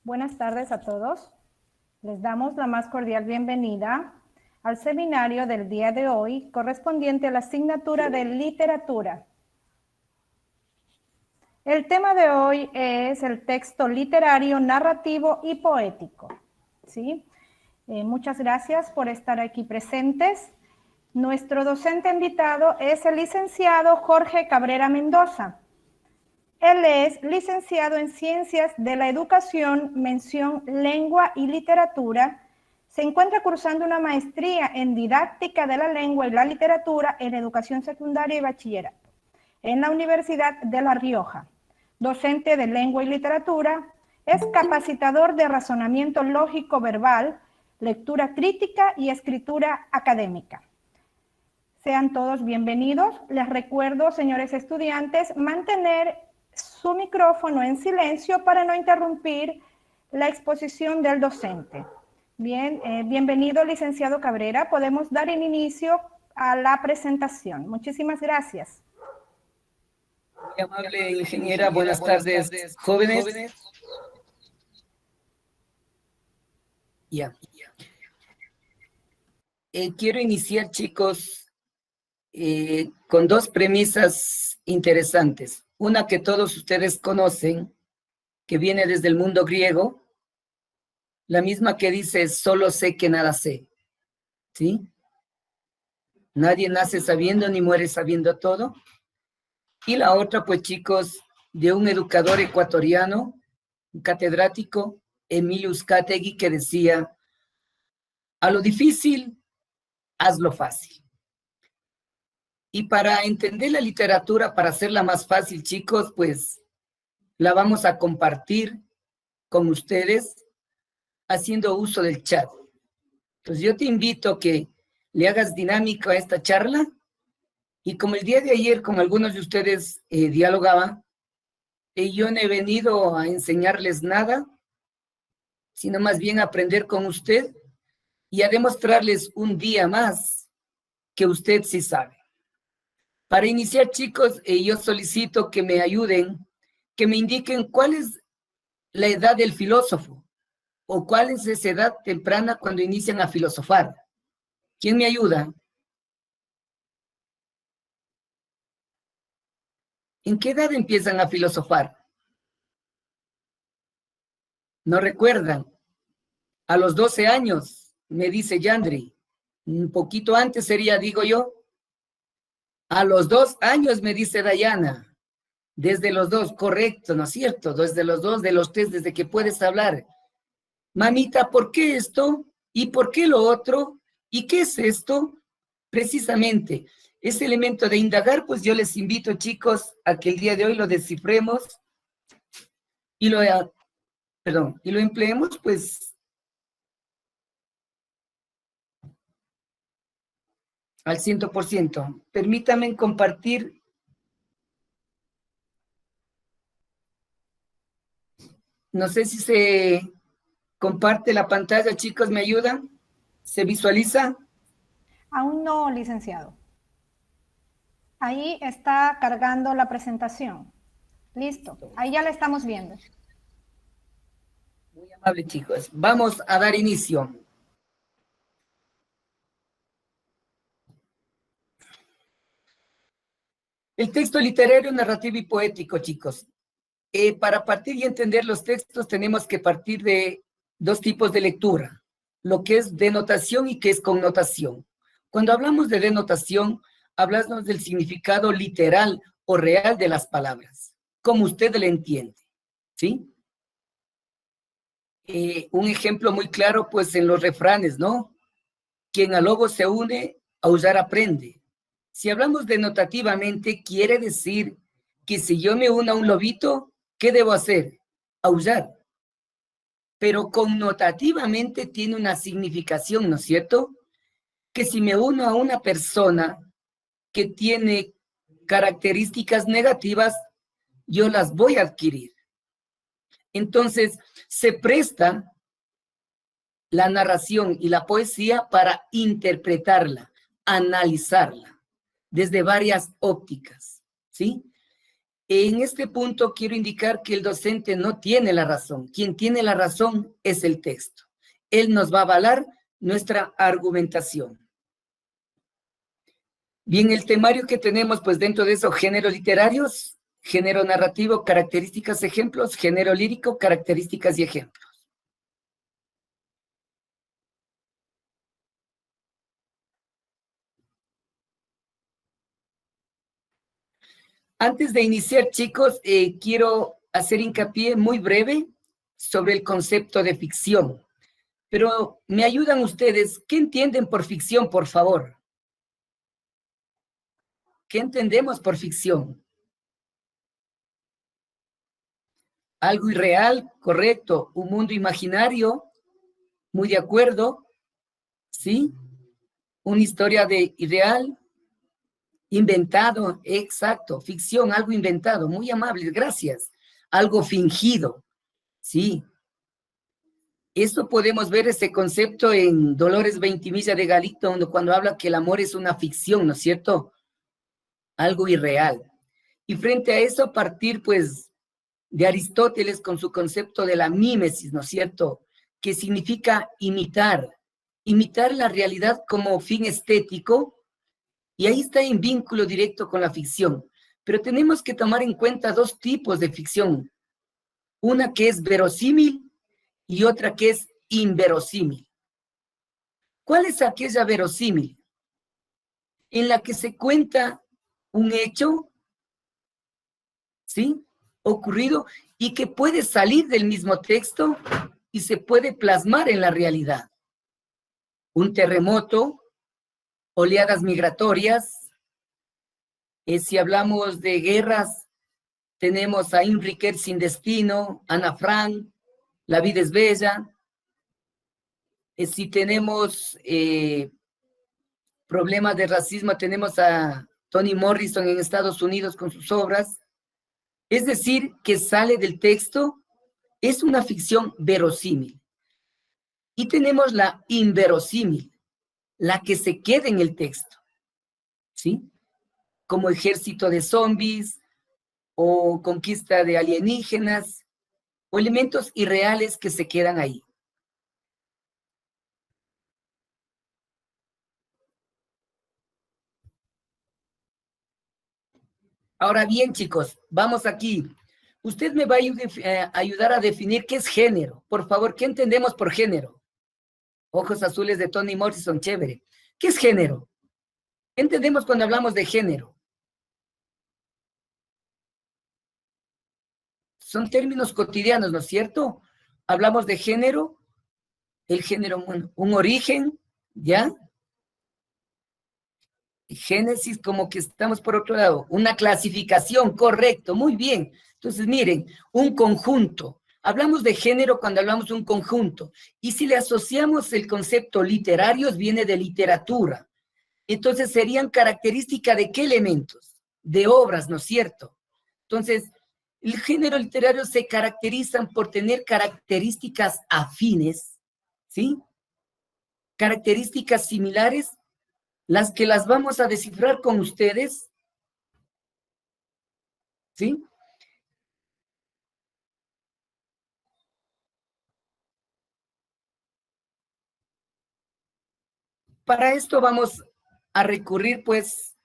Buenas tardes a todos. Les damos la más cordial bienvenida al seminario del día de hoy correspondiente a la asignatura de literatura. El tema de hoy es el texto literario, narrativo y poético. ¿Sí? Muchas gracias por estar aquí presentes. Nuestro docente invitado es el licenciado Jorge Cabrera Mendoza. Él es licenciado en Ciencias de la Educación, mención Lengua y Literatura. Se encuentra cursando una maestría en Didáctica de la Lengua y la Literatura en Educación Secundaria y Bachillerato en la Universidad de La Rioja. Docente de Lengua y Literatura, es capacitador de razonamiento lógico verbal, lectura crítica y escritura académica. Sean todos bienvenidos. Les recuerdo, señores estudiantes, mantener su micrófono en silencio para no interrumpir la exposición del docente. Bien, bienvenido, licenciado Cabrera. Podemos dar inicio a la presentación. Muchísimas gracias. Muy amable, ingeniera. Buenas tardes, jóvenes. Ya. Quiero iniciar, chicos, con dos premisas interesantes. Una que todos ustedes conocen, que viene desde el mundo griego, la misma que dice, solo sé que nada sé. ¿Sí? Nadie nace sabiendo ni muere sabiendo todo. Y la otra, pues, chicos, de un educador ecuatoriano, un catedrático, Emilio Uzcategui, que decía, a lo difícil, hazlo fácil. Y para entender la literatura, para hacerla más fácil, chicos, pues la vamos a compartir con ustedes haciendo uso del chat. Entonces yo te invito a que le hagas dinámica a esta charla y como el día de ayer con algunos de ustedes dialogaba, yo no he venido a enseñarles nada, sino más bien a aprender con usted y a demostrarles un día más que usted sí sabe. Para iniciar, chicos, yo solicito que me ayuden, que me indiquen cuál es la edad del filósofo o cuál es esa edad temprana cuando inician a filosofar. ¿Quién me ayuda? ¿En qué edad empiezan a filosofar? ¿No recuerdan? A los 12 años, me dice Yandri. Un poquito antes sería, digo yo. A los 2 años, me dice Dayana. Desde los 2, correcto, ¿no es cierto? Desde los 2, de los 3, desde que puedes hablar. Mamita, ¿por qué esto? ¿Y por qué lo otro? ¿Y qué es esto? Precisamente, ese elemento de indagar, pues yo les invito, chicos, a que el día de hoy lo descifremos y lo empleemos, pues, al 100%. Permítanme compartir. No sé si se comparte la pantalla, chicos, ¿me ayudan? ¿Se visualiza? Aún no, licenciado. Ahí está cargando la presentación. Listo, ahí ya la estamos viendo. Muy amable, chicos. Vamos a dar inicio. El texto literario, narrativo y poético, chicos. Para partir y entender los textos tenemos que partir de dos tipos de lectura, lo que es denotación y que es connotación. Cuando hablamos de denotación, hablamos del significado literal o real de las palabras, como usted le entiende, ¿sí? Un ejemplo muy claro, pues, en los refranes, ¿no? Quien a lobo se une, aullar aprende. Si hablamos denotativamente, quiere decir que si yo me uno a un lobito, ¿qué debo hacer? Aullar. Pero connotativamente tiene una significación, ¿no es cierto? Que si me uno a una persona que tiene características negativas, yo las voy a adquirir. Entonces, se presta la narración y la poesía para interpretarla, analizarla, desde varias ópticas, ¿sí? En este punto quiero indicar que el docente no tiene la razón. Quien tiene la razón es el texto. Él nos va a avalar nuestra argumentación. Bien, el temario que tenemos, pues dentro de eso, géneros literarios, género narrativo, características, ejemplos, género lírico, características y ejemplos. Antes de iniciar, chicos, quiero hacer hincapié muy breve sobre el concepto de ficción. Pero me ayudan ustedes, ¿qué entienden por ficción, por favor? ¿Qué entendemos por ficción? Algo irreal, correcto, un mundo imaginario, muy de acuerdo, ¿sí? Una historia de ideal, inventado, exacto, ficción, algo inventado, muy amable, gracias. Algo fingido, ¿sí? Esto podemos ver ese concepto en Dolores Veintimilla de Galito, cuando habla que el amor es una ficción, ¿no es cierto? Algo irreal. Y frente a eso, partir, pues, de Aristóteles con su concepto de la mímesis, ¿no es cierto? Que significa imitar la realidad como fin estético, y ahí está en vínculo directo con la ficción. Pero tenemos que tomar en cuenta dos tipos de ficción, una que es verosímil y otra que es inverosímil. ¿Cuál es aquella verosímil? En la que se cuenta un hecho, ¿sí? Ocurrido y que puede salir del mismo texto y se puede plasmar en la realidad. Un terremoto, oleadas migratorias, si hablamos de guerras, tenemos a Enrique sin destino, Ana Frank, La vida es bella. Si tenemos problemas de racismo, tenemos a Toni Morrison en Estados Unidos con sus obras. Es decir, que sale del texto, es una ficción verosímil. Y tenemos la inverosímil, la que se queda en el texto, ¿sí? Como ejército de zombies, o conquista de alienígenas, o elementos irreales que se quedan ahí. Ahora bien, chicos, vamos aquí. Usted me va a ayudar a definir qué es género. Por favor, ¿qué entendemos por género? Ojos azules de Toni Morrison, chévere. ¿Qué es género? ¿Qué entendemos cuando hablamos de género? Son términos cotidianos, ¿no es cierto? Hablamos de género, el género, un origen, ¿ya? Génesis, como que estamos por otro lado, una clasificación, correcto, muy bien. Entonces, miren, un conjunto. Hablamos de género cuando hablamos de un conjunto. Y si le asociamos el concepto literarios, viene de literatura. Entonces, serían características de qué elementos? De obras, ¿no es cierto? Entonces, el género literario se caracterizan por tener características afines, ¿sí? Características similares, las que las vamos a descifrar con ustedes, ¿sí? Para esto vamos a recurrir, pues,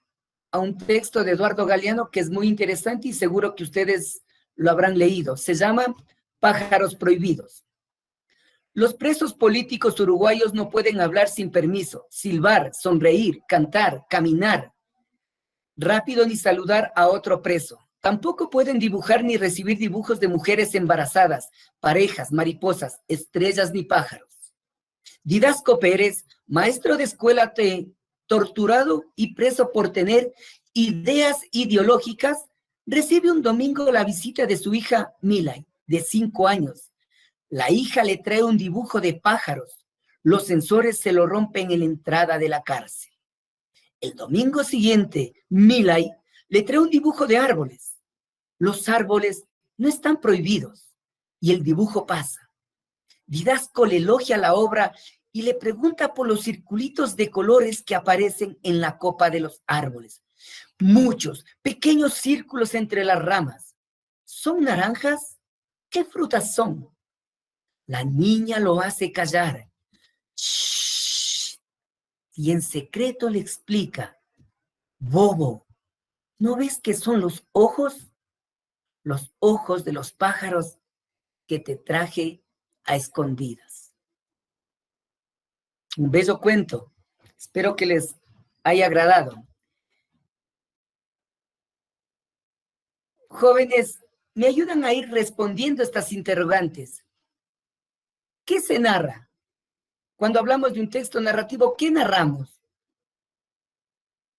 a un texto de Eduardo Galeano que es muy interesante y seguro que ustedes lo habrán leído. Se llama Pájaros Prohibidos. Los presos políticos uruguayos no pueden hablar sin permiso, silbar, sonreír, cantar, caminar rápido ni saludar a otro preso. Tampoco pueden dibujar ni recibir dibujos de mujeres embarazadas, parejas, mariposas, estrellas ni pájaros. Didasco Pérez, maestro de escuela torturado y preso por tener ideas ideológicas, recibe un domingo la visita de su hija Milay, de 5 años. La hija le trae un dibujo de pájaros. Los sensores se lo rompen en la entrada de la cárcel. El domingo siguiente, Milay le trae un dibujo de árboles. Los árboles no están prohibidos y el dibujo pasa. Didasco le elogia la obra y le pregunta por los circulitos de colores que aparecen en la copa de los árboles. Muchos pequeños círculos entre las ramas. ¿Son naranjas? ¿Qué frutas son? La niña lo hace callar. Shh. Y en secreto le explica. Bobo, ¿no ves que son los ojos? Los ojos de los pájaros que te traje a escondidas. Un bello cuento. Espero que les haya agradado. Jóvenes, ¿me ayudan a ir respondiendo a estas interrogantes? ¿Qué se narra? Cuando hablamos de un texto narrativo, ¿qué narramos?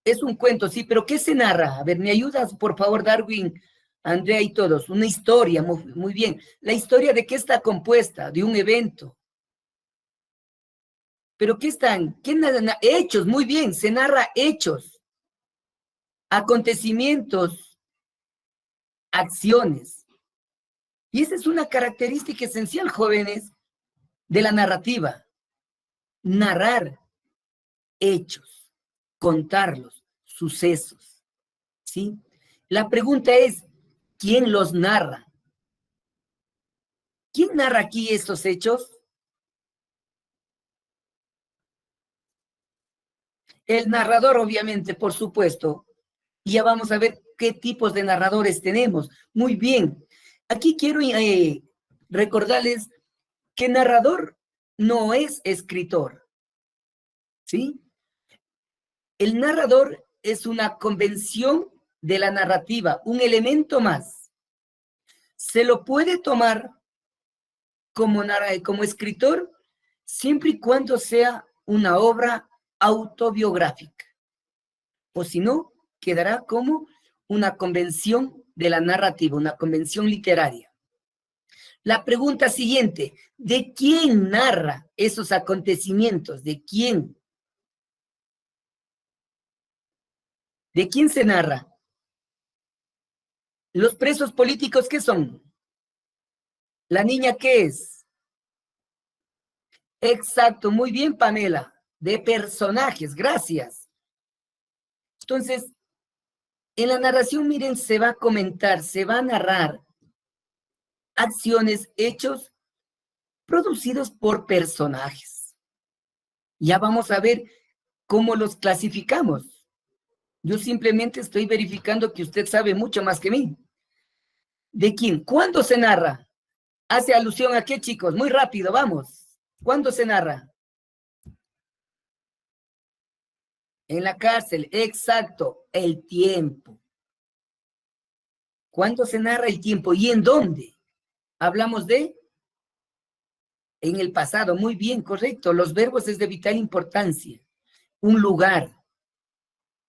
Es un cuento, sí, pero ¿qué se narra? A ver, ¿me ayudas, por favor, Darwin, Andrea y todos? Una historia, muy bien. ¿La historia de qué está compuesta? De un evento. ¿Pero qué están? ¿Qué narran? Hechos, muy bien, se narra hechos, acontecimientos, acciones. Y esa es una característica esencial, jóvenes, de la narrativa. Narrar hechos, contarlos, sucesos, ¿sí? La pregunta es, ¿quién los narra? ¿Quién narra aquí estos hechos? El narrador, obviamente, por supuesto. Y ya vamos a ver qué tipos de narradores tenemos. Muy bien. Aquí quiero recordarles que narrador no es escritor, ¿sí? El narrador es una convención de la narrativa, un elemento más. Se lo puede tomar como escritor siempre y cuando sea una obra autobiográfica. O si no, quedará como una convención de la narrativa, una convención literaria. La pregunta siguiente, ¿de quién narra esos acontecimientos? ¿De quién? ¿De quién se narra? ¿Los presos políticos qué son? ¿La niña qué es? Exacto, muy bien, Pamela. De personajes, gracias. Entonces, en la narración, miren, se va a comentar, se va a narrar acciones, hechos producidos por personajes. Ya vamos a ver cómo los clasificamos. Yo simplemente estoy verificando que usted sabe mucho más que mí. ¿De quién? ¿Cuándo se narra? ¿Hace alusión a qué, chicos? Muy rápido, vamos. ¿Cuándo se narra? En la cárcel, exacto, el tiempo. ¿Cuándo se narra el tiempo y en dónde? Hablamos de en el pasado, muy bien, correcto. Los verbos es de vital importancia. Un lugar.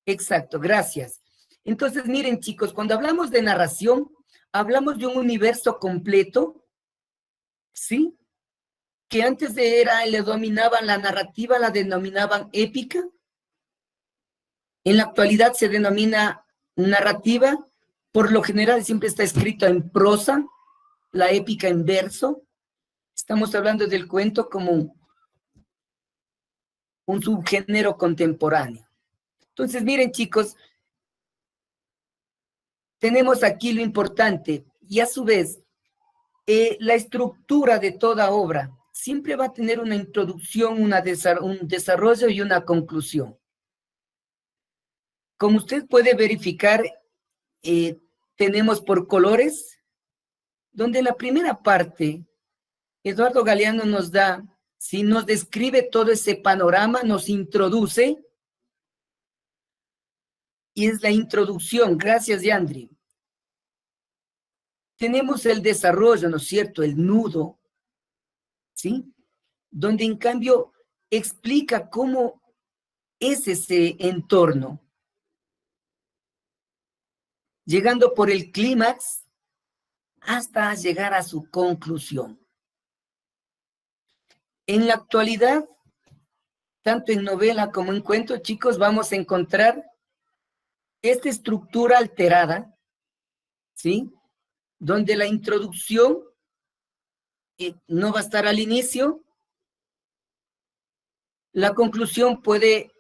Exacto, gracias. Entonces, miren, chicos, cuando hablamos de narración, hablamos de un universo completo, ¿sí? Que antes le dominaban la narrativa, la denominaban épica. En la actualidad se denomina narrativa. Por lo general siempre está escrito en prosa, la épica en verso. Estamos hablando del cuento como un subgénero contemporáneo. Entonces, miren, chicos, tenemos aquí lo importante y a su vez, la estructura de toda obra siempre va a tener una introducción, un desarrollo y una conclusión. Como usted puede verificar, tenemos por colores, donde la primera parte, Eduardo Galeano nos da, si nos describe todo ese panorama, nos introduce, y es la introducción. Gracias, Yandri. Tenemos el desarrollo, ¿no es cierto? El nudo, ¿sí? Donde en cambio explica cómo es ese entorno. Llegando por el clímax hasta llegar a su conclusión. En la actualidad, tanto en novela como en cuento, chicos, vamos a encontrar esta estructura alterada, ¿sí? Donde la introducción no va a estar al inicio, la conclusión puede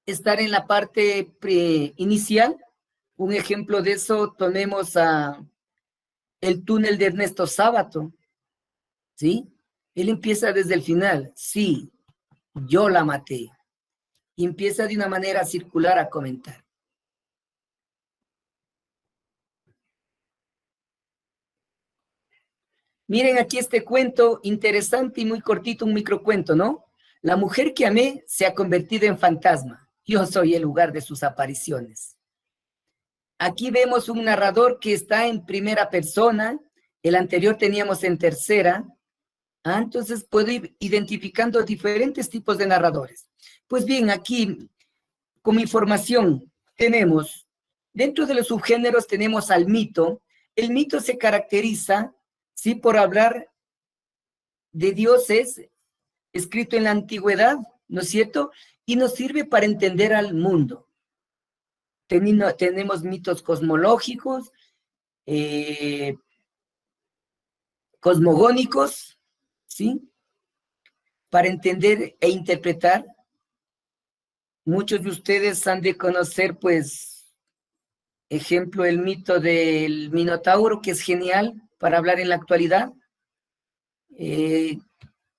estar en la parte inicial. Un ejemplo de eso, tomemos el túnel de Ernesto Sábato, ¿sí? Él empieza desde el final, sí, yo la maté. Y empieza de una manera circular a comentar. Miren aquí este cuento interesante y muy cortito, un microcuento, ¿no? La mujer que amé se ha convertido en fantasma. Yo soy el lugar de sus apariciones. Aquí vemos un narrador que está en primera persona, el anterior teníamos en tercera. Entonces puedo ir identificando diferentes tipos de narradores. Pues bien, aquí como información tenemos, dentro de los subgéneros tenemos al mito. El mito se caracteriza, sí, por hablar de dioses escrito en la antigüedad, ¿no es cierto? Y nos sirve para entender al mundo. Tenemos mitos cosmológicos, cosmogónicos, ¿sí? Para entender e interpretar. Muchos de ustedes han de conocer, pues, ejemplo, el mito del Minotauro, que es genial para hablar en la actualidad, de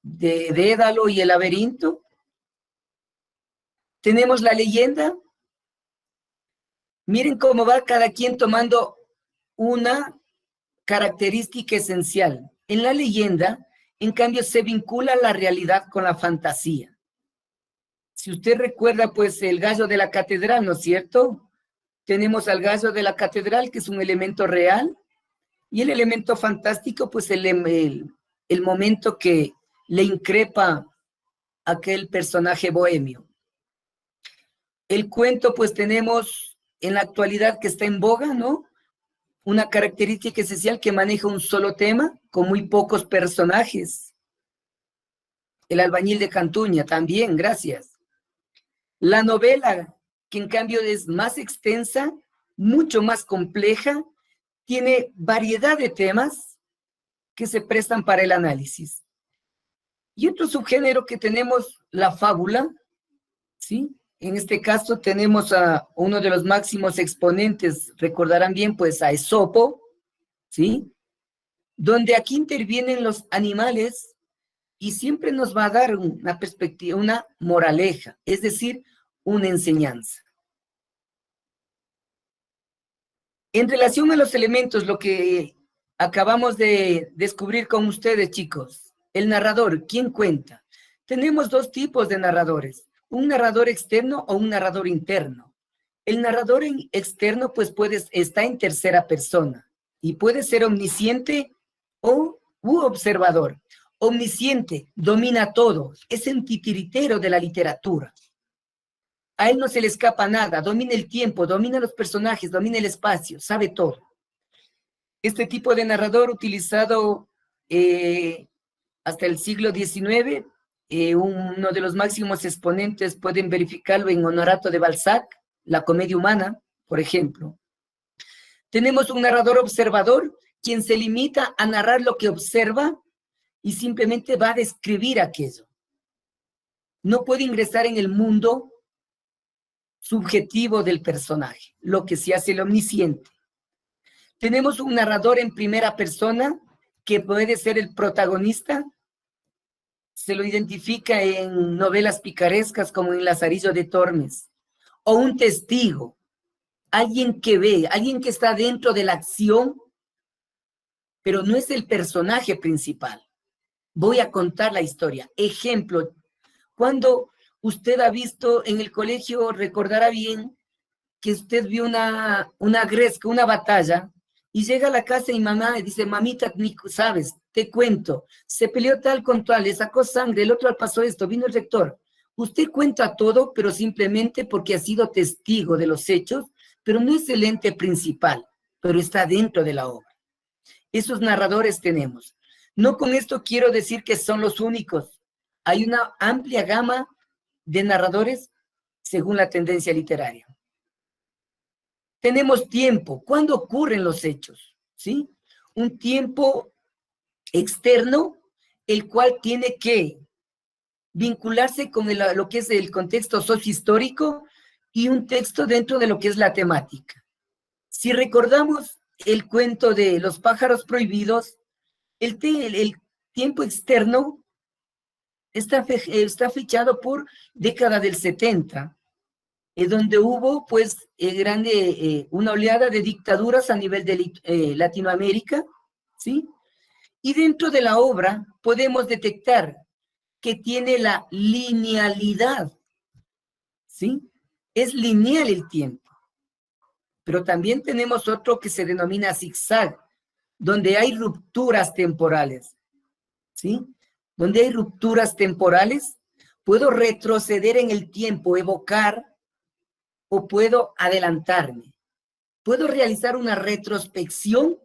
Dédalo y el laberinto. Tenemos la leyenda. Miren cómo va cada quien tomando una característica esencial. En la leyenda, en cambio, se vincula la realidad con la fantasía. Si usted recuerda, pues, el gallo de la catedral, ¿no es cierto? Tenemos al gallo de la catedral, que es un elemento real, y el elemento fantástico, pues, el momento que le increpa a aquel personaje bohemio. El cuento, pues, tenemos en la actualidad que está en boga, ¿no? Una característica esencial que maneja un solo tema con muy pocos personajes. El albañil de Cantuña también, gracias. La novela, que en cambio es más extensa, mucho más compleja, tiene variedad de temas que se prestan para el análisis. Y otro subgénero que tenemos, la fábula, ¿sí? En este caso tenemos a uno de los máximos exponentes, recordarán bien, pues a Esopo, ¿sí? Donde aquí intervienen los animales y siempre nos va a dar una perspectiva, una moraleja, es decir, una enseñanza. En relación a los elementos, lo que acabamos de descubrir con ustedes, chicos, el narrador, ¿quién cuenta? Tenemos dos tipos de narradores, un narrador externo o un narrador interno. El narrador externo, pues, está en tercera persona y puede ser omnisciente u observador. Omnisciente, domina todo, es un titiritero de la literatura. A él no se le escapa nada, domina el tiempo, domina los personajes, domina el espacio, sabe todo. Este tipo de narrador utilizado hasta el siglo XIX, uno de los máximos exponentes pueden verificarlo en Honorato de Balzac, La comedia humana, por ejemplo. Tenemos un narrador observador, quien se limita a narrar lo que observa y simplemente va a describir aquello. No puede ingresar en el mundo subjetivo del personaje, lo que se hace el omnisciente. Tenemos un narrador en primera persona, que puede ser el protagonista, se lo identifica en novelas picarescas como en Lazarillo de Tormes, o un testigo, alguien que ve, alguien que está dentro de la acción, pero no es el personaje principal. Voy a contar la historia. Ejemplo, cuando usted ha visto en el colegio, recordará bien que usted vio una gresca, una batalla, y llega a la casa y mamá dice, mamita, ni sabes, te cuento, se peleó tal con tal, le sacó sangre, el otro pasó esto, vino el rector. Usted cuenta todo, pero simplemente porque ha sido testigo de los hechos, pero no es el ente principal, pero está dentro de la obra. Esos narradores tenemos. No con esto quiero decir que son los únicos. Hay una amplia gama de narradores según la tendencia literaria. Tenemos tiempo. ¿Cuándo ocurren los hechos? ¿Sí? Un tiempo externo, el cual tiene que vincularse con lo que es el contexto sociohistórico, y un texto dentro de lo que es la temática. Si recordamos el cuento de los pájaros prohibidos, el tiempo externo está fechado por década del 70, donde hubo pues una oleada de dictaduras a nivel de Latinoamérica, ¿sí? Y dentro de la obra podemos detectar que tiene la linealidad, ¿sí? Es lineal el tiempo. Pero también tenemos otro que se denomina zigzag, donde hay rupturas temporales, ¿sí? Donde hay rupturas temporales, puedo retroceder en el tiempo, evocar, o puedo adelantarme. Puedo realizar una retrospección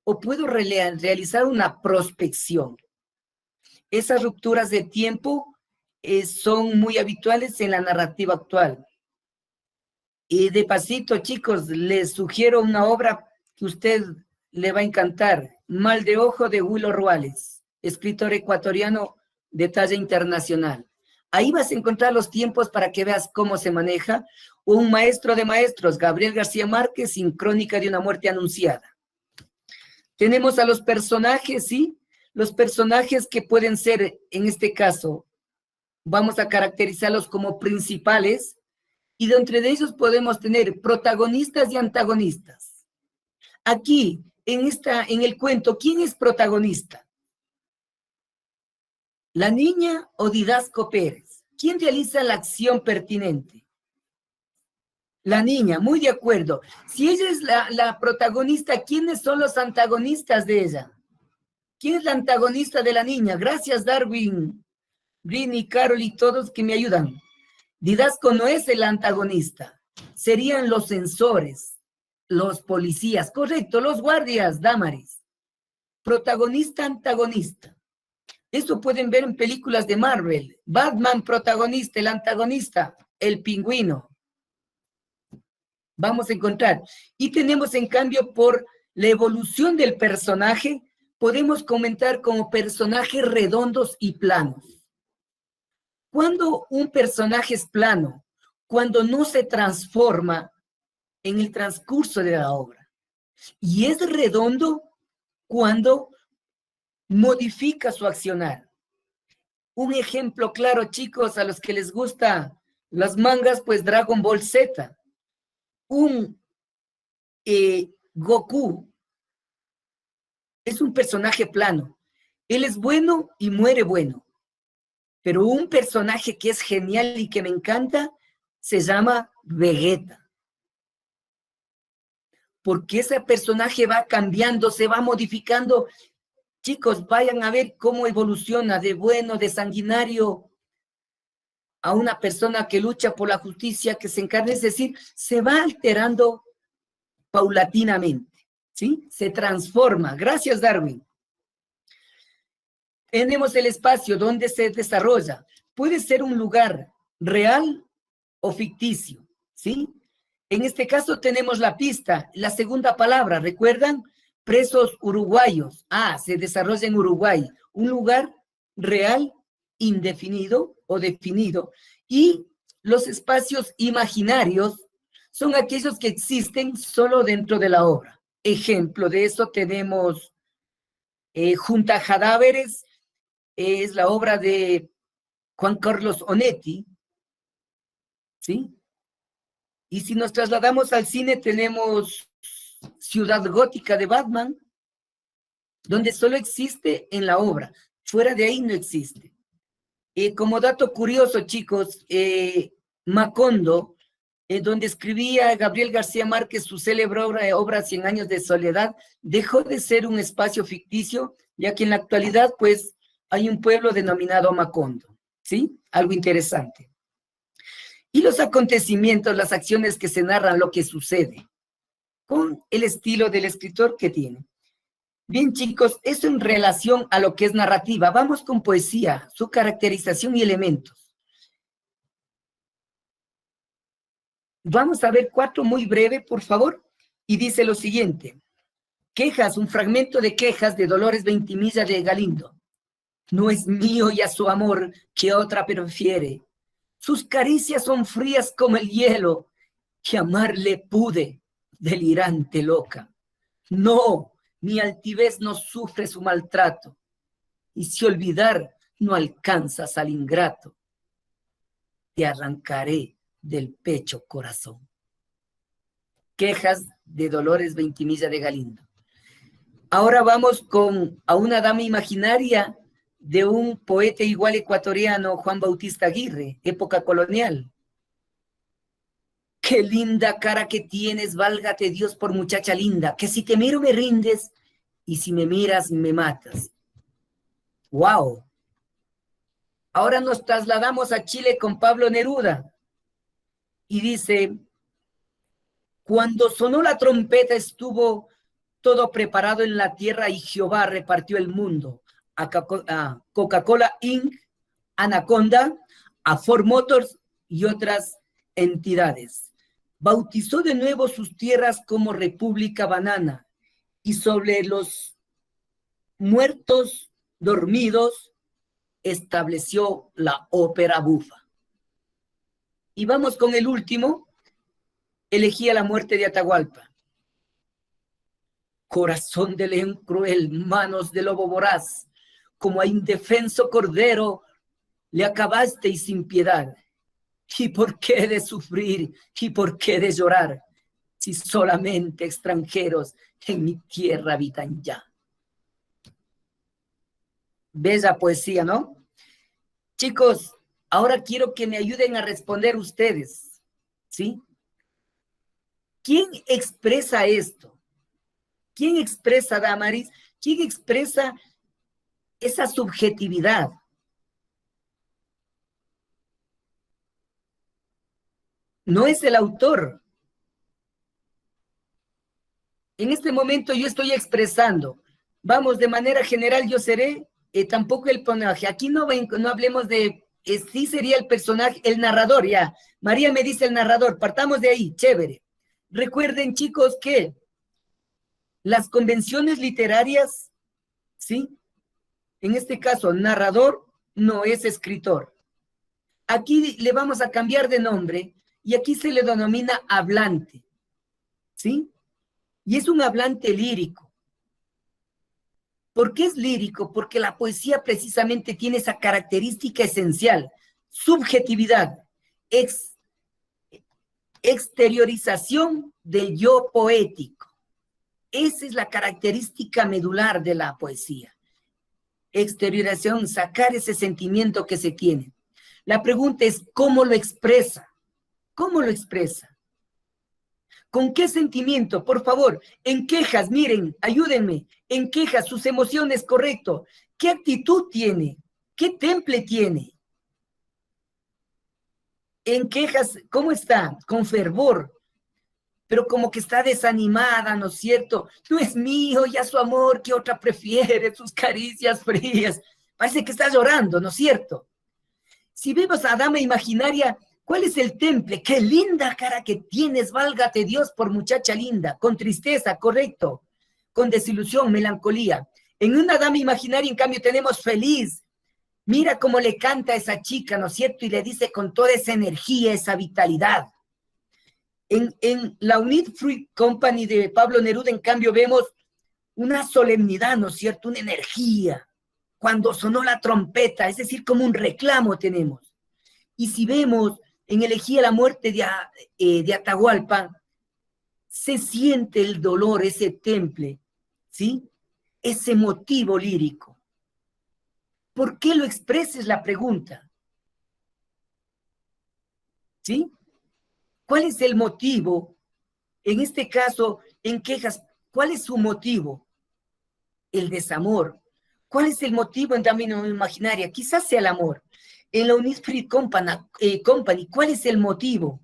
o puedo realizar una prospección. Esas rupturas de tiempo son muy habituales en la narrativa actual. Y de pasito, chicos, les sugiero una obra que a usted le va a encantar. Mal de ojo de Willo Ruales, escritor ecuatoriano de talla internacional. Ahí vas a encontrar los tiempos para que veas cómo se maneja. Un maestro de maestros, Gabriel García Márquez, sin Crónica de una muerte anunciada. Tenemos a los personajes, ¿sí? Los personajes que pueden ser, en este caso, vamos a caracterizarlos como principales, y de entre ellos podemos tener protagonistas y antagonistas. Aquí, en el cuento, ¿quién es protagonista? ¿La niña o Didasco Pérez? ¿Quién realiza la acción pertinente? La niña, muy de acuerdo. Si ella es la protagonista, ¿quiénes son los antagonistas de ella? ¿Quién es la antagonista de la niña? Gracias, Darwin, Brini, Carol y todos que me ayudan. Didasco no es el antagonista. Serían los censores, los policías, correcto, los guardias, Damaris. Protagonista, antagonista. Esto pueden ver en películas de Marvel. Batman, protagonista, el antagonista, el pingüino. Vamos a encontrar. Y tenemos, en cambio, por la evolución del personaje, podemos comentar como personajes redondos y planos. Cuando un personaje es plano, cuando no se transforma en el transcurso de la obra. Y es redondo cuando modifica su accionar. Un ejemplo claro, chicos, a los que les gusta las mangas, pues Dragon Ball Z. Un Goku es un personaje plano. Él es bueno y muere bueno. Pero un personaje que es genial y que me encanta se llama Vegeta. Porque ese personaje va cambiando, se va modificando. Chicos, vayan a ver cómo evoluciona de bueno, de sanguinario, a una persona que lucha por la justicia, que se encarna, es decir, se va alterando paulatinamente, ¿sí? Se transforma. Gracias, Darwin. Tenemos el espacio donde se desarrolla. Puede ser un lugar real o ficticio, ¿sí? En este caso tenemos la pista, la segunda palabra, ¿recuerdan? Presos uruguayos. Se desarrolla en Uruguay. Un lugar real, indefinido o definido. Y los espacios imaginarios son aquellos que existen solo dentro de la obra. Ejemplo de eso tenemos Junta Cadáveres, es la obra de Juan Carlos Onetti, ¿sí? Y si nos trasladamos al cine, tenemos Ciudad Gótica de Batman, donde solo existe en la obra. Fuera de ahí no existe. Como dato curioso, chicos, Macondo, donde escribía Gabriel García Márquez su célebre obra 100 años de soledad, dejó de ser un espacio ficticio, ya que en la actualidad, pues, hay un pueblo denominado Macondo, ¿sí? Algo interesante. Y los acontecimientos, las acciones que se narran, lo que sucede, con el estilo del escritor que tiene. Bien, chicos, eso en relación a lo que es narrativa. Vamos con poesía, su caracterización y elementos. Vamos a ver 4 muy breve, por favor, y dice lo siguiente. Quejas, un fragmento de quejas de Dolores Ventimilla de Galindo. No es mío ya su amor que otra prefiere. Sus caricias son frías como el hielo, que amarle pude, delirante loca. No, mi altivez no sufre su maltrato, y si olvidar no alcanzas al ingrato, te arrancaré del pecho corazón. Quejas de Dolores Ventimilla de Galindo. Ahora vamos a una dama imaginaria de un poeta igual ecuatoriano, Juan Bautista Aguirre, época colonial. Qué linda cara que tienes, válgate Dios por muchacha linda, que si te miro me rindes y si me miras me matas. ¡Wow! Ahora nos trasladamos a Chile con Pablo Neruda y dice, cuando sonó la trompeta estuvo todo preparado en la tierra y Jehová repartió el mundo a Coca-Cola Inc., Anaconda, a Ford Motors y otras entidades. Bautizó de nuevo sus tierras como República Banana y sobre los muertos dormidos estableció la ópera bufa. Y vamos con el último, elegía la muerte de Atahualpa. Corazón de león cruel, manos de lobo voraz, como a indefenso cordero le acabasteis sin piedad. ¿Y por qué de sufrir? ¿Y por qué de llorar? Si solamente extranjeros en mi tierra habitan ya. Bella poesía, ¿no? Chicos, ahora quiero que me ayuden a responder ustedes, ¿sí? ¿Quién expresa esto? ¿Quién expresa, Damaris? ¿Quién expresa esa subjetividad? No es el autor. En este momento yo estoy expresando. Vamos, de manera general yo seré tampoco el personaje. Aquí no hablemos de, sí sería el personaje, el narrador, ya. María me dice el narrador, partamos de ahí, chévere. Recuerden, chicos, que las convenciones literarias, ¿sí? En este caso, narrador no es escritor. Aquí le vamos a cambiar de nombre y aquí se le denomina hablante, ¿sí? Y es un hablante lírico. ¿Por qué es lírico? Porque la poesía precisamente tiene esa característica esencial, subjetividad, exteriorización del yo poético. Esa es la característica medular de la poesía. Exteriorización, sacar ese sentimiento que se tiene. La pregunta es, ¿cómo lo expresa? ¿Cómo lo expresa? ¿Con qué sentimiento? Por favor, en quejas, miren, ayúdenme. En quejas, sus emociones, correcto. ¿Qué actitud tiene? ¿Qué temple tiene? En quejas, ¿cómo está? Con fervor, pero como que está desanimada, ¿no es cierto? No es mío, ya su amor, ¿qué otra prefiere? Sus caricias frías. Parece que está llorando, ¿no es cierto? Si vemos a dama imaginaria, ¿cuál es el temple? ¡Qué linda cara que tienes! Válgate Dios por muchacha linda. Con tristeza, correcto. Con desilusión, melancolía. En una dama imaginaria, en cambio, tenemos feliz. Mira cómo le canta a esa chica, ¿no es cierto? Y le dice con toda esa energía, esa vitalidad. En la Unit Fruit Company de Pablo Neruda, en cambio, vemos una solemnidad, ¿no es cierto? Una energía. Cuando sonó la trompeta, es decir, como un reclamo tenemos. Y si vemos en Elegía la muerte de Atahualpa, se siente el dolor, ese temple, ¿sí? Ese motivo lírico. ¿Por qué lo expreses la pregunta? ¿Sí? ¿Cuál es el motivo? En este caso, en quejas, ¿cuál es su motivo? El desamor. ¿Cuál es el motivo en Dama Imaginaria? Quizás sea el amor. En la Unit Fruit Company, ¿cuál es el motivo?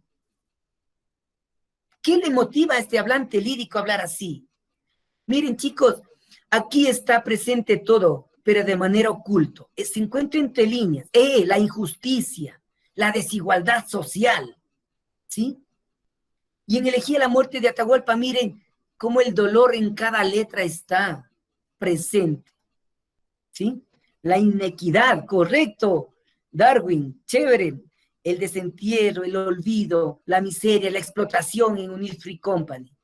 ¿Qué le motiva a este hablante lírico a hablar así? Miren, chicos, aquí está presente todo, pero de manera oculta. Se encuentra entre líneas. La injusticia, la desigualdad social, ¿sí? Y en Elegía la muerte de Atahualpa, miren cómo el dolor en cada letra está presente, ¿sí? La inequidad, correcto, Darwin, chévere. el desentierro, el olvido, la miseria, la explotación en Unir Free Company.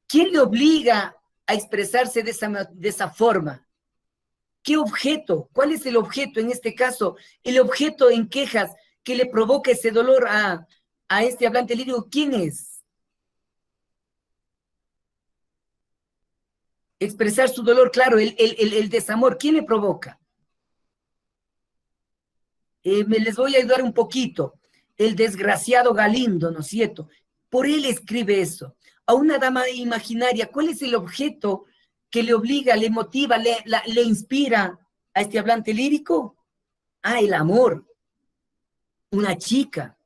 ¿Quién le obliga a expresarse de esa forma? ¿Qué objeto? ¿Cuál es el objeto en este caso? El objeto en quejas que le provoca ese dolor a este hablante lírico, ¿quién es? Expresar su dolor, claro, el desamor, ¿quién le provoca? Me les voy a ayudar un poquito. El desgraciado Galindo, ¿no es cierto? Por él escribe eso. A una dama imaginaria, ¿cuál es el objeto que le obliga, le motiva, le inspira a este hablante lírico? Ah, el amor. Una chica.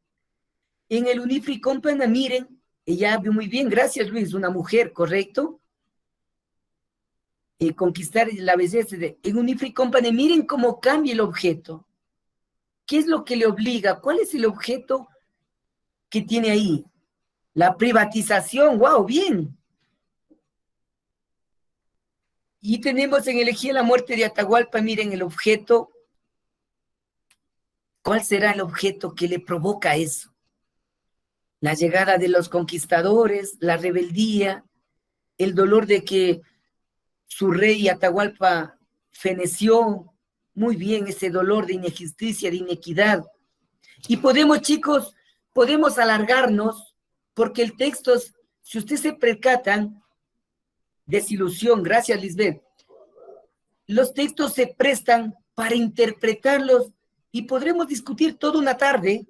En el Unir Free Company, miren, ella vio muy bien, gracias Luis, una mujer, ¿correcto? Conquistar la belleza. En Unir Free Company, miren cómo cambia el objeto. ¿Qué es lo que le obliga? ¿Cuál es el objeto que tiene ahí? La privatización, wow, bien. Y tenemos en Elegía la muerte de Atahualpa, miren el objeto. ¿Cuál será el objeto que le provoca eso? La llegada de los conquistadores, la rebeldía, el dolor de que su rey Atahualpa feneció. Muy bien, ese dolor de injusticia, de inequidad. Y podemos, chicos, podemos alargarnos, porque el texto, si ustedes se percatan, desilusión, gracias Lisbeth, los textos se prestan para interpretarlos y podremos discutir toda una tarde,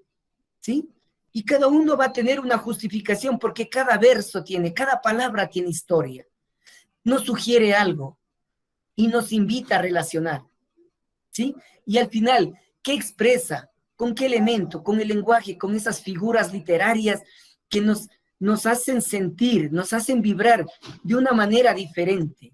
¿sí? Y cada uno va a tener una justificación porque cada verso tiene, cada palabra tiene historia. Nos sugiere algo y nos invita a relacionar, ¿sí? Y al final, ¿qué expresa? ¿Con qué elemento? Con el lenguaje, con esas figuras literarias que nos hacen sentir, nos hacen vibrar de una manera diferente.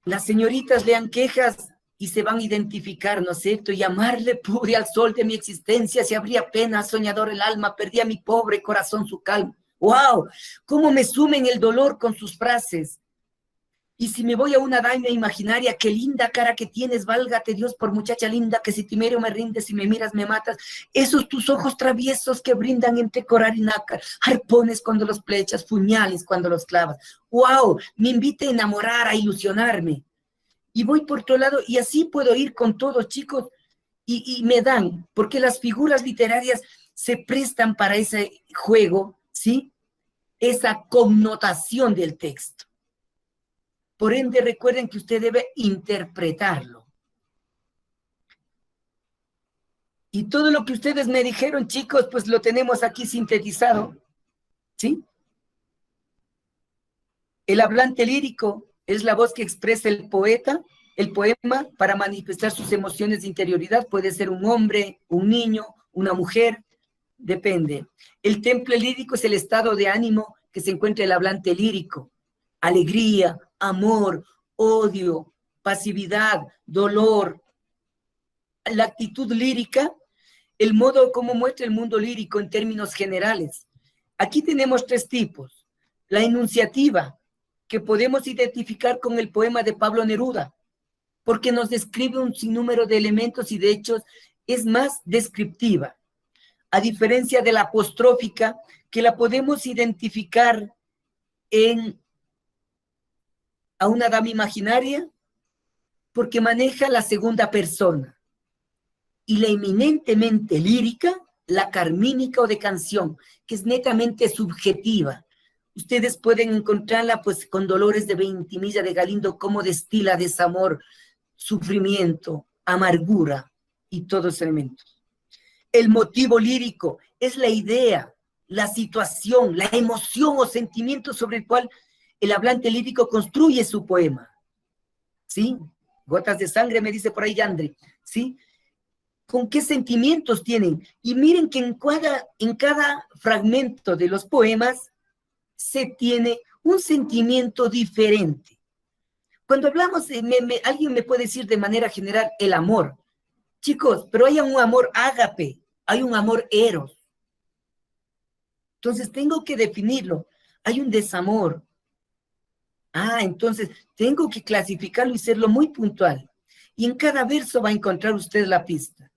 Las señoritas lean quejas y se van a identificar, ¿no es cierto? Llamarle pobre al sol de mi existencia, si habría pena, soñador el alma, perdía mi pobre corazón su calma. ¡Wow! ¿Cómo me sumen el dolor con sus frases? Y si me voy a una daima imaginaria, qué linda cara que tienes, válgate Dios por muchacha linda, que si te miro me rindes, si me miras me matas. Esos tus ojos traviesos que brindan entre coral y nácar, arpones cuando los flechas, puñales cuando los clavas. ¡Wow! Me invita a enamorar, a ilusionarme. Y voy por otro lado, y así puedo ir con todos, chicos, y me dan, porque las figuras literarias se prestan para ese juego, ¿sí? Esa connotación del texto. Por ende, recuerden que usted debe interpretarlo. Y todo lo que ustedes me dijeron, chicos, pues lo tenemos aquí sintetizado, ¿sí? El hablante lírico es la voz que expresa el poeta, el poema, para manifestar sus emociones de interioridad. Puede ser un hombre, un niño, una mujer, depende. El temple lírico es el estado de ánimo que se encuentra el hablante lírico. Alegría, amor, odio, pasividad, dolor. La actitud lírica, el modo como muestra el mundo lírico en términos generales. Aquí tenemos tres tipos. La enunciativa, que podemos identificar con el poema de Pablo Neruda, porque nos describe un sinnúmero de elementos y de hechos, es más descriptiva. A diferencia de la apostrófica, que la podemos identificar a una dama imaginaria, porque maneja la segunda persona. Y la eminentemente lírica, la carmínica o de canción, que es netamente subjetiva. Ustedes pueden encontrarla pues con Dolores de Ventimilla de Galindo, cómo destila desamor, sufrimiento, amargura y todos los elementos. El motivo lírico es la idea, la situación, la emoción o sentimiento sobre el cual el hablante lírico construye su poema. ¿Sí? Gotas de sangre, me dice por ahí Yandri. ¿Sí? ¿Con qué sentimientos tienen? Y miren que en cada fragmento de los poemas se tiene un sentimiento diferente. Cuando hablamos, alguien me puede decir de manera general el amor. Chicos, pero hay un amor ágape, hay un amor eros. Entonces tengo que definirlo. Hay un desamor. Entonces tengo que clasificarlo y serlo muy puntual. Y en cada verso va a encontrar usted la pista.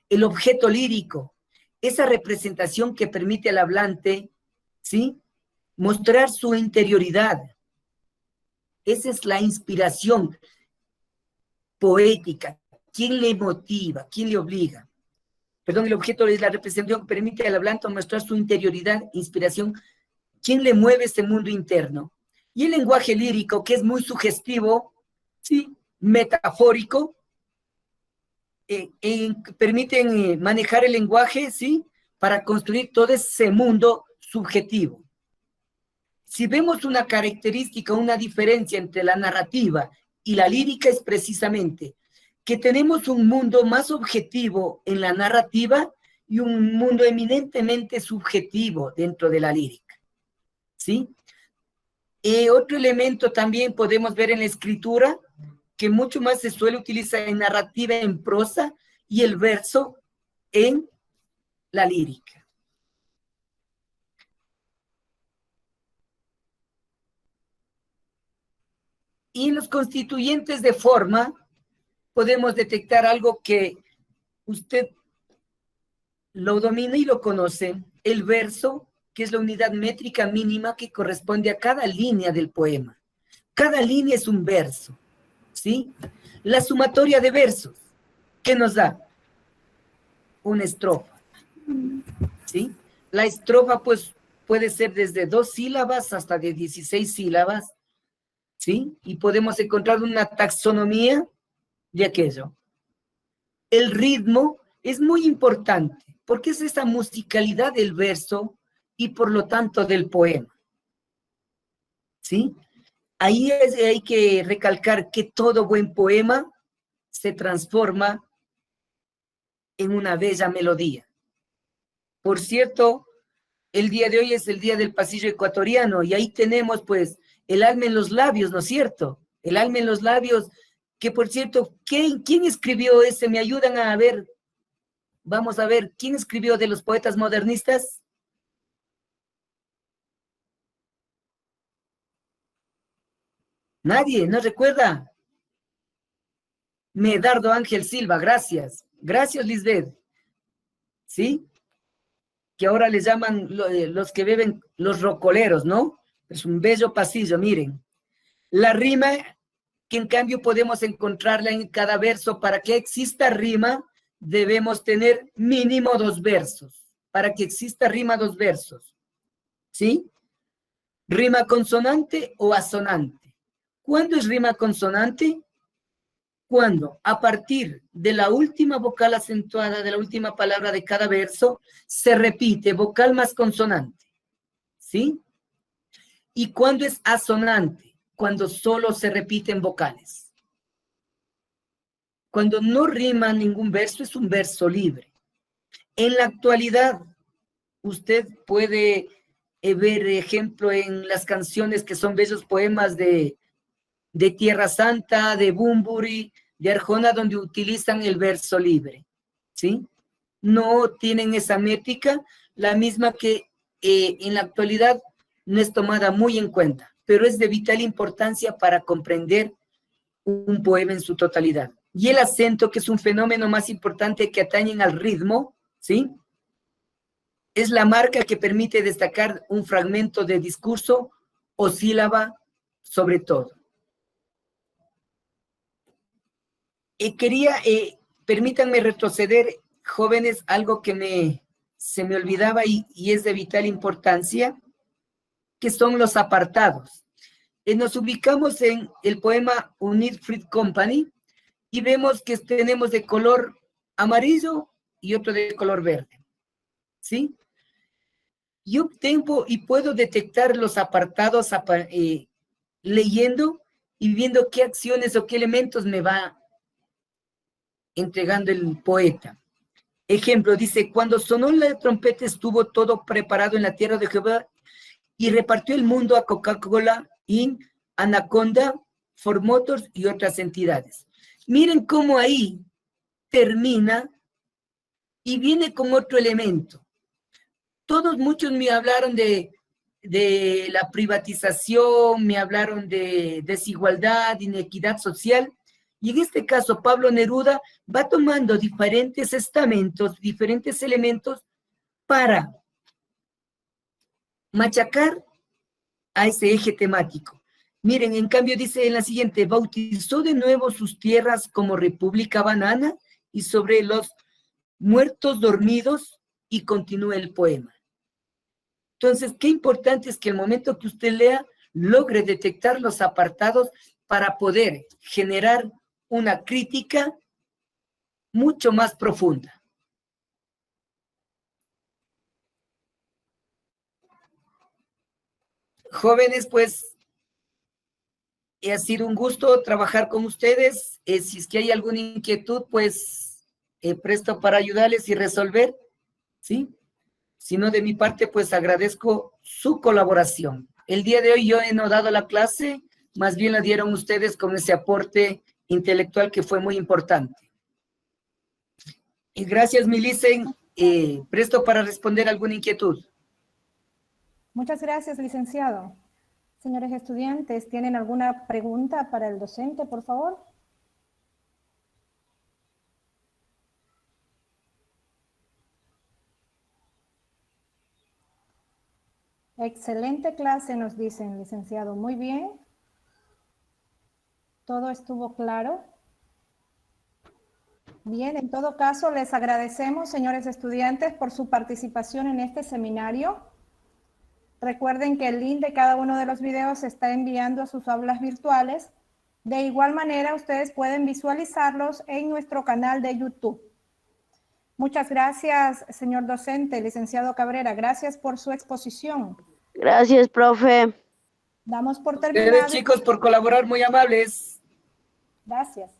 El objeto lírico, esa representación que permite al hablante, ¿sí?, mostrar su interioridad. Esa es la inspiración poética. ¿Quién le motiva? ¿Quién le obliga? Perdón, el objeto es la representación que permite al hablante mostrar su interioridad, inspiración. ¿Quién le mueve ese mundo interno? Y el lenguaje lírico, que es muy sugestivo, ¿sí?, metafórico, permiten manejar el lenguaje, ¿sí?, para construir todo ese mundo subjetivo. Si vemos una característica, una diferencia entre la narrativa y la lírica, es precisamente que tenemos un mundo más objetivo en la narrativa y un mundo eminentemente subjetivo dentro de la lírica, ¿sí? Otro elemento también podemos ver en la escritura, que mucho más se suele utilizar en narrativa en prosa y el verso en la lírica. Y en los constituyentes de forma podemos detectar algo que usted lo domina y lo conoce, el verso, que es la unidad métrica mínima que corresponde a cada línea del poema. Cada línea es un verso, ¿sí? La sumatoria de versos, ¿qué nos da? Una estrofa, ¿sí? La estrofa, pues, puede ser desde 2 sílabas hasta de 16 sílabas, ¿sí? Y podemos encontrar una taxonomía de aquello. El ritmo es muy importante, porque es esa musicalidad del verso y por lo tanto del poema, ¿sí? Ahí hay que recalcar que todo buen poema se transforma en una bella melodía. Por cierto, el día de hoy es el día del pasillo ecuatoriano y ahí tenemos pues el alma en los labios, ¿no es cierto? El alma en los labios, que por cierto, ¿quién escribió ese? ¿Me ayudan a ver? Vamos a ver, ¿quién escribió de los poetas modernistas? Nadie, ¿no recuerda? Medardo Ángel Silva, gracias. Gracias, Lisbeth. ¿Sí? Que ahora les llaman los que beben los rocoleros, ¿no? Es un bello pasillo, miren. La rima, que en cambio podemos encontrarla en cada verso. Para que exista rima, debemos tener mínimo 2 versos. Para que exista rima, 2 versos. ¿Sí? Rima consonante o asonante. ¿Cuándo es rima consonante? Cuando a partir de la última vocal acentuada, de la última palabra de cada verso, se repite vocal más consonante, ¿sí? ¿Y cuándo es asonante? Cuando solo se repiten vocales. Cuando no rima ningún verso, es un verso libre. En la actualidad, usted puede ver ejemplo en las canciones que son bellos poemas de Tierra Santa, de Bunbury, de Arjona, donde utilizan el verso libre, ¿sí? No tienen esa métrica, la misma que en la actualidad no es tomada muy en cuenta, pero es de vital importancia para comprender un poema en su totalidad. Y el acento, que es un fenómeno más importante que atañen al ritmo, ¿sí? Es la marca que permite destacar un fragmento de discurso o sílaba sobre todo. Permítanme retroceder, jóvenes, algo que se me olvidaba y es de vital importancia, que son los apartados. Nos ubicamos en el poema Unit Fruit Company y vemos que tenemos de color amarillo y otro de color verde, ¿sí? Yo tengo y puedo detectar los apartados leyendo y viendo qué acciones o qué elementos me va entregando el poeta. Ejemplo, dice, cuando sonó la trompeta estuvo todo preparado en la tierra de Jehová y repartió el mundo a Coca-Cola, Inc., Anaconda, Ford Motors y otras entidades. Miren cómo ahí termina y viene con otro elemento. Muchos me hablaron de la privatización, me hablaron de desigualdad, inequidad social, Y en este caso, Pablo Neruda va tomando diferentes estamentos, diferentes elementos para machacar a ese eje temático. Miren, en cambio dice en la siguiente, bautizó de nuevo sus tierras como República Banana y sobre los muertos dormidos, y continúa el poema. Entonces, qué importante es que el momento que usted lea, logre detectar los apartados para poder generar una crítica mucho más profunda. Jóvenes, pues, ha sido un gusto trabajar con ustedes. Si es que hay alguna inquietud, pues, presto para ayudarles y resolver, ¿sí? Si no, de mi parte, pues, agradezco su colaboración. El día de hoy yo no he dado la clase, más bien la dieron ustedes con ese aporte intelectual que fue muy importante. Y gracias, Milicen. Presto para responder alguna inquietud. Muchas gracias, licenciado. Señores estudiantes, ¿tienen alguna pregunta para el docente, por favor? Excelente clase, nos dicen, licenciado. Muy bien. Todo estuvo claro. Bien, en todo caso, les agradecemos, señores estudiantes, por su participación en este seminario. Recuerden que el link de cada uno de los videos se está enviando a sus aulas virtuales. De igual manera, ustedes pueden visualizarlos en nuestro canal de YouTube. Muchas gracias, señor docente, licenciado Cabrera. Gracias por su exposición. Gracias, profe. Damos por Ustedes, terminado. chicos, por colaborar, muy amables. Gracias.